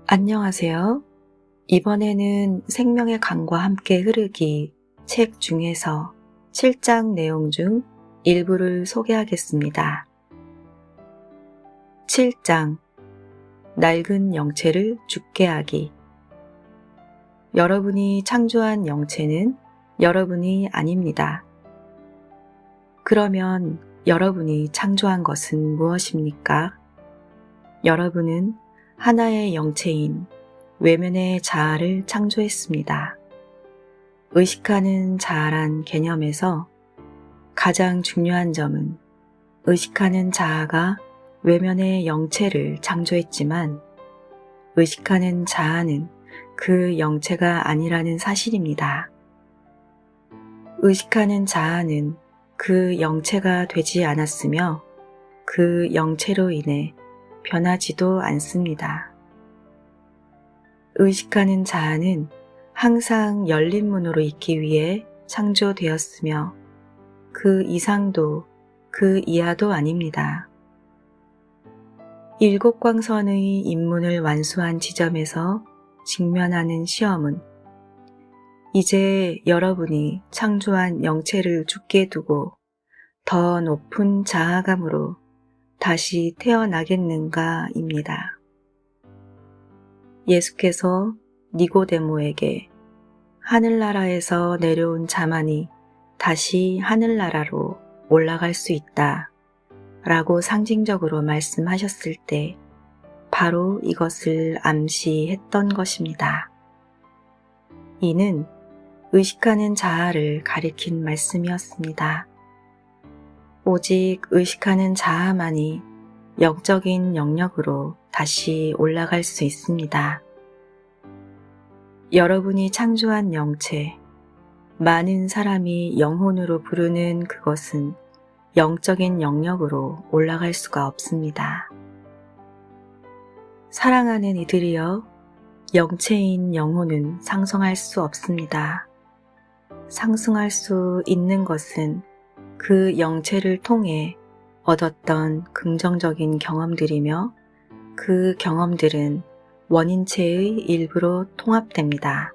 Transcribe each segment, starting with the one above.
안녕하세요. 이번에는 생명의 강과 함께 흐르기 책 중에서 7장 내용 중 일부를 소개하겠습니다. 7장 낡은 영체를 죽게 하기. 여러분이 창조한 영체는 여러분이 아닙니다. 그러면 여러분이 창조한 것은 무엇입니까? 여러분은 하나의 영체인 외면의 자아를 창조했습니다. 의식하는 자아란 개념에서 가장 중요한 점은 의식하는 자아가 외면의 영체를 창조했지만 의식하는 자아는 그 영체가 아니라는 사실입니다. 의식하는 자아는 그 영체가 되지 않았으며 그 영체로 인해 변하지도 않습니다. 의식하는 자아는 항상 열린 문으로 있기 위해 창조되었으며 그 이상도 그 이하도 아닙니다. 일곱광선의 입문을 완수한 지점에서 직면하는 시험은 이제 여러분이 창조한 영체를 죽게 두고 더 높은 자아감으로 다시 태어나겠는가입니다. 예수께서 니고데모에게 하늘나라에서 내려온 자만이 다시 하늘나라로 올라갈 수 있다 라고 상징적으로 말씀하셨을 때 바로 이것을 암시했던 것입니다. 이는 의식하는 자아를 가리킨 말씀이었습니다. 오직 의식하는 자아만이 영적인 영역으로 다시 올라갈 수 있습니다. 여러분이 창조한 영체, 많은 사람이 영혼으로 부르는 그것은 영적인 영역으로 올라갈 수가 없습니다. 사랑하는 이들이여, 영체인 영혼은 상승할 수 없습니다. 상승할 수 있는 것은 그 영체를 통해 얻었던 긍정적인 경험들이며 그 경험들은 원인체의 일부로 통합됩니다.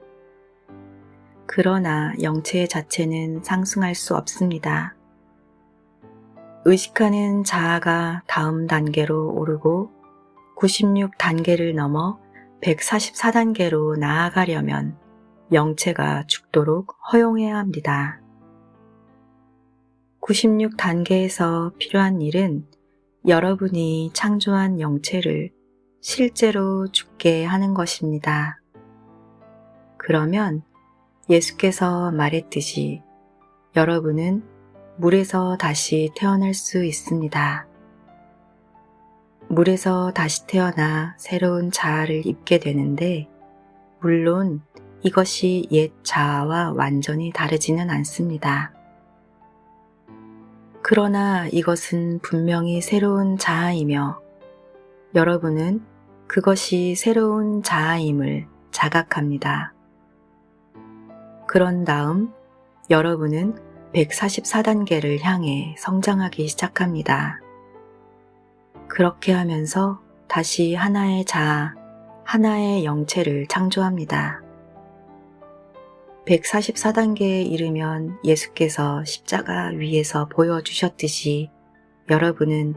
그러나 영체 자체는 상승할 수 없습니다. 의식하는 자아가 다음 단계로 오르고 96단계를 넘어 144단계로 나아가려면 영체가 죽도록 허용해야 합니다. 96단계에서 필요한 일은 여러분이 창조한 영체를 실제로 죽게 하는 것입니다. 그러면 예수께서 말했듯이 여러분은 물에서 다시 태어날 수 있습니다. 물에서 다시 태어나 새로운 자아를 입게 되는데 물론 이것이 옛 자아와 완전히 다르지는 않습니다. 그러나 이것은 분명히 새로운 자아이며 여러분은 그것이 새로운 자아임을 자각합니다. 그런 다음 여러분은 144단계를 향해 성장하기 시작합니다. 그렇게 하면서 다시 하나의 자아, 하나의 영체를 창조합니다. 144단계에 이르면 예수께서 십자가 위에서 보여주셨듯이 여러분은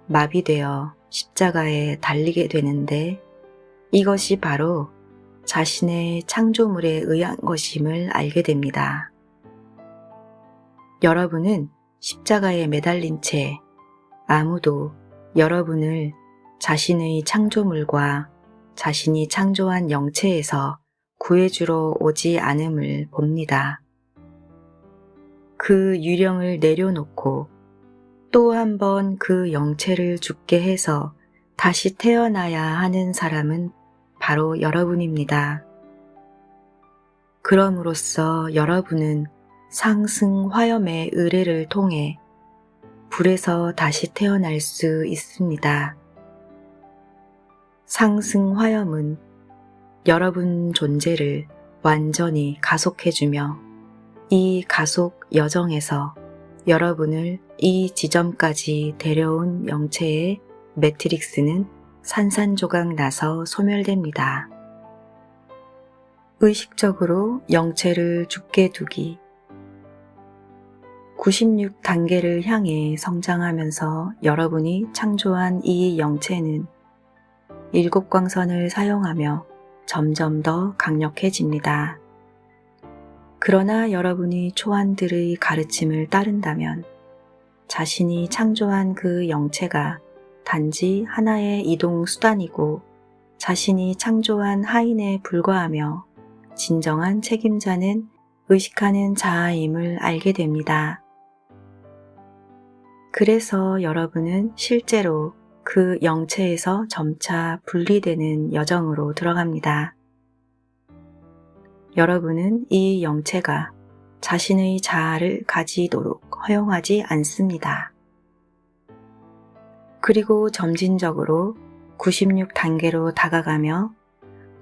마비되어 십자가에 달리게 되는데 이것이 바로 자신의 창조물에 의한 것임을 알게 됩니다. 여러분은 십자가에 매달린 채 아무도 여러분을 자신의 창조물과 자신이 창조한 영체에서 구해주러 오지 않음을 봅니다. 그 유령을 내려놓고 또 한 번 그 영체를 죽게 해서 다시 태어나야 하는 사람은 바로 여러분입니다. 그럼으로써 여러분은 상승 화염의 의례를 통해 불에서 다시 태어날 수 있습니다. 상승 화염은 여러분 존재를 완전히 가속해주며 이 가속 여정에서 여러분을 이 지점까지 데려온 영체의 매트릭스는 산산조각 나서 소멸됩니다. 의식적으로 영체를 죽게 두기. 96단계를 향해 성장하면서 여러분이 창조한 이 영체는 7광선을 사용하며 점점 더 강력해집니다. 그러나 여러분이 초안들의 가르침을 따른다면 자신이 창조한 그 영체가 단지 하나의 이동 수단이고 자신이 창조한 하인에 불과하며 진정한 책임자는 의식하는 자아임을 알게 됩니다. 그래서 여러분은 실제로 그 영체에서 점차 분리되는 여정으로 들어갑니다. 여러분은 이 영체가 자신의 자아를 가지도록 허용하지 않습니다. 그리고 점진적으로 96단계로 다가가며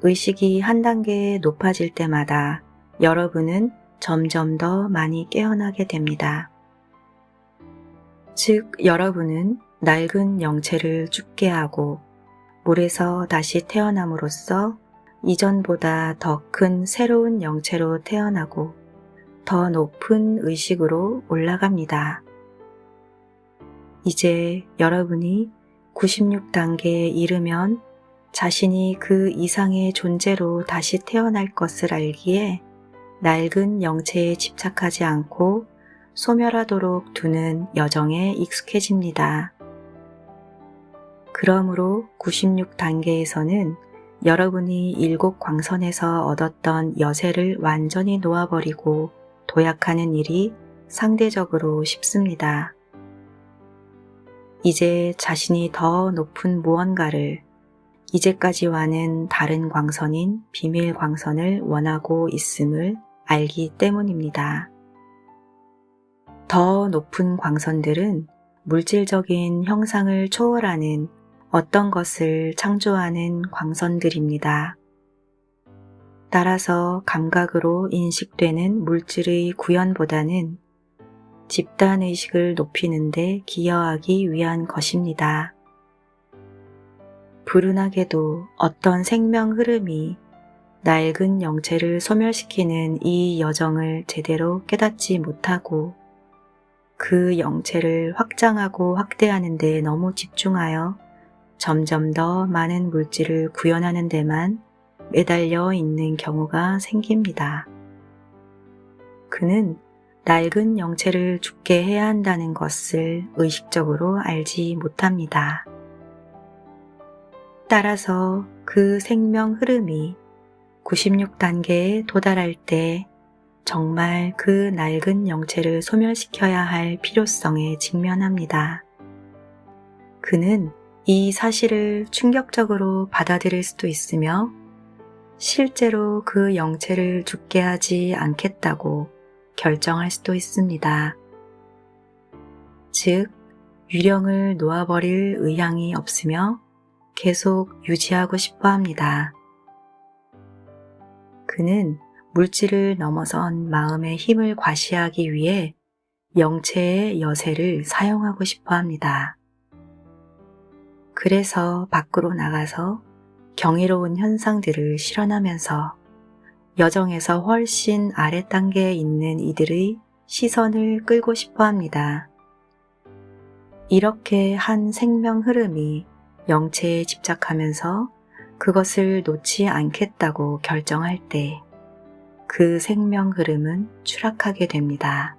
의식이 한 단계 높아질 때마다 여러분은 점점 더 많이 깨어나게 됩니다. 즉, 여러분은 낡은 영체를 죽게 하고 물에서 다시 태어남으로써 이전보다 더 큰 새로운 영체로 태어나고 더 높은 의식으로 올라갑니다. 이제 여러분이 96단계에 이르면 자신이 그 이상의 존재로 다시 태어날 것을 알기에 낡은 영체에 집착하지 않고 소멸하도록 두는 여정에 익숙해집니다. 그러므로 96단계에서는 여러분이 7광선에서 얻었던 여세를 완전히 놓아버리고 도약하는 일이 상대적으로 쉽습니다. 이제 자신이 더 높은 무언가를 이제까지와는 다른 광선인 비밀 광선을 원하고 있음을 알기 때문입니다. 더 높은 광선들은 물질적인 형상을 초월하는 어떤 것을 창조하는 광선들입니다. 따라서 감각으로 인식되는 물질의 구현보다는 집단의식을 높이는 데 기여하기 위한 것입니다. 불운하게도 어떤 생명 흐름이 낡은 영체를 소멸시키는 이 여정을 제대로 깨닫지 못하고 그 영체를 확장하고 확대하는 데 너무 집중하여 점점 더 많은 물질을 구현하는 데만 매달려 있는 경우가 생깁니다. 그는 낡은 영체를 죽게 해야 한다는 것을 의식적으로 알지 못합니다. 따라서 그 생명 흐름이 96단계에 도달할 때 정말 그 낡은 영체를 소멸시켜야 할 필요성에 직면합니다. 그는 이 사실을 충격적으로 받아들일 수도 있으며 실제로 그 영체를 죽게 하지 않겠다고 결정할 수도 있습니다. 즉, 유령을 놓아버릴 의향이 없으며 계속 유지하고 싶어 합니다. 그는 물질을 넘어선 마음의 힘을 과시하기 위해 영체의 여세를 사용하고 싶어 합니다. 그래서 밖으로 나가서 경이로운 현상들을 실현하면서 여정에서 훨씬 아래 단계에 있는 이들의 시선을 끌고 싶어 합니다. 이렇게 한 생명 흐름이 영체에 집착하면서 그것을 놓지 않겠다고 결정할 때 그 생명 흐름은 추락하게 됩니다.